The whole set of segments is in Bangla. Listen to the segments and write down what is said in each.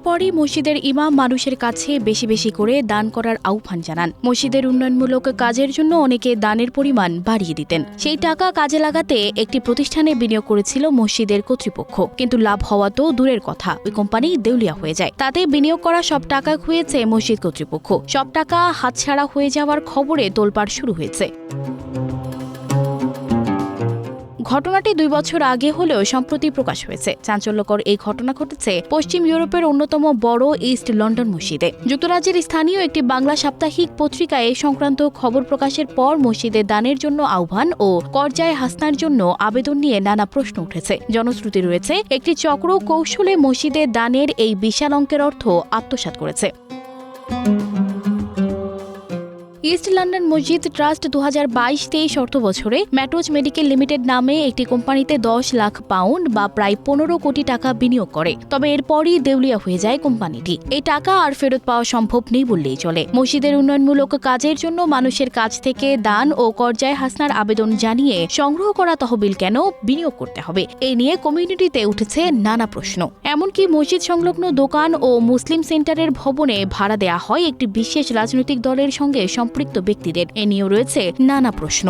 পরই মসজিদের ইমাম মানুষের কাছে বেশি বেশি করে দান করার আহ্বান জানান। মসজিদের উন্নয়নমূলক কাজের জন্য অনেকে দানের পরিমাণ বাড়িয়ে দিতেন। সেই টাকা কাজে লাগাতে একটি প্রতিষ্ঠানে বিনিয়োগ করেছিল মসজিদের কর্তৃপক্ষ, কিন্তু লাভ হওয়া তো দূরের কথা, ওই কোম্পানি দেউলিয়া হয়ে যায়। তাতে বিনিয়োগ করা সব টাকা খুঁয়েছে মসজিদ কর্তৃপক্ষ। সব টাকা হাতছাড়া হয়ে যাওয়ার খবরে তোলপাড় শুরু হয়েছে। ঘটনাটি 2 বছর আগে হলেও সম্প্রতি প্রকাশ হয়েছে। চাঞ্চল্যকর এই ঘটনা ঘটেছে পশ্চিম ইউরোপের অন্যতম বড় ইস্ট লন্ডন মসজিদে। যুক্তরাজ্যের স্থানীয় একটি বাংলা সাপ্তাহিক পত্রিকায় এ সংক্রান্ত খবর প্রকাশের পর মসজিদে দানের জন্য আহ্বান ও করজায়ে হাসানার জন্য আবেদন নিয়ে নানা প্রশ্ন উঠেছে। জনশ্রুতি রয়েছে একটি চক্র কৌশলে মসজিদে দানের এই বিশাল অঙ্কের অর্থ আত্মসাৎ করেছে। ইস্ট লন্ডন মসজিদ ট্রাস্ট 2022-23 অর্থবছরে ম্যাটোজ মেডিকেল লিমিটেড নামে একটি কোম্পানিতে 10 লাখ পাউন্ড বা প্রায় 15 কোটি টাকা বিনিয়োগ করে। তবে এরপরই দেউলিয়া হয়ে যায় কোম্পানিটি। এই টাকা আর ফেরত পাওয়া সম্ভব নেই বললেই চলে। মসজিদের উন্নয়নমূলক কাজের জন্য মানুষের কাছ থেকে দান ও করজায়ে হাসানার আবেদন জানিয়ে সংগ্রহ করা তহবিল কেন বিনিয়োগ করতে হবে, এই নিয়ে কমিউনিটিতে উঠেছে নানা প্রশ্ন। এমনকি মসজিদ সংলগ্ন দোকান ও মুসলিম সেন্টারের ভবনে ভাড়া দেয়া হয় একটি বিশেষ রাজনৈতিক দলের সঙ্গে সম্পৃক্ত ব্যক্তিদের। এ নিয়েও রয়েছে নানা প্রশ্ন।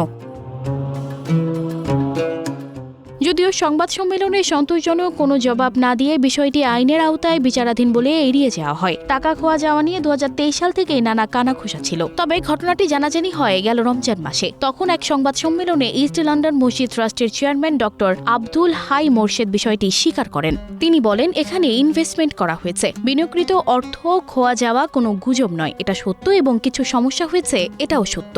যদিও সংবাদ সম্মেলনে সন্তোষজনক কোনো জবাব না দিয়ে বিষয়টি আইনের আওতায় বিচারাধীন বলে এড়িয়ে যাওয়া হয়। টাকা খোয়া যাওয়া নিয়ে 2023 সাল থেকেই নানা কানাঘুষা ছিল। তবে ঘটনাটি জানাজানি হয় গেল রমজান মাসে। তখন এক সংবাদ সম্মেলনে ইস্ট লন্ডন মসজিদ ট্রাস্টের চেয়ারম্যান ডক্টর আব্দুল হাই মোরশেদ বিষয়টি স্বীকার করেন। তিনি বলেন, এখানে ইনভেস্টমেন্ট করা হয়েছে, বিনিয়োগকৃত অর্থ খোয়া যাওয়া কোনো গুজব নয়, এটা সত্য, এবং কিছু সমস্যা হয়েছে এটাও সত্য।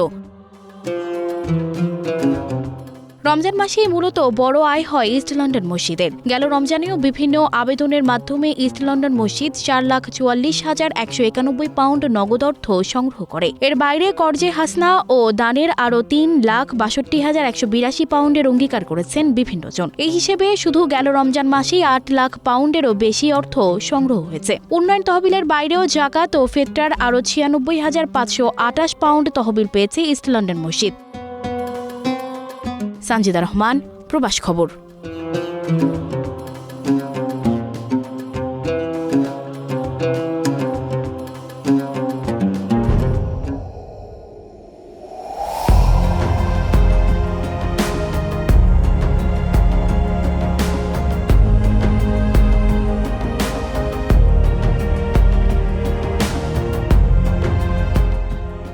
রমজান মাসেই মূলত বড় আয় হয় ইস্ট লন্ডন মসজিদের। গেল রমজানেও বিভিন্ন আবেদনের মাধ্যমে ইস্ট লন্ডন মসজিদ 4,44,191 পাউন্ড নগদ অর্থ সংগ্রহ করে। এর বাইরে করজায়ে হাসানা ও দানের আরও 3,62,182 পাউন্ডের অঙ্গীকার করেছেন বিভিন্ন জন। এই হিসেবে শুধু গেল রমজান মাসেই 8 লাখ পাউন্ডেরও বেশি অর্থ সংগ্রহ হয়েছে। উন্নয়ন তহবিলের বাইরেও জাকাত ও ফিতরার আরও 96,528 পাউন্ড তহবিল পেয়েছে ইস্ট লন্ডন মসজিদ। সানজিদা রহমান, প্রবাস খবর।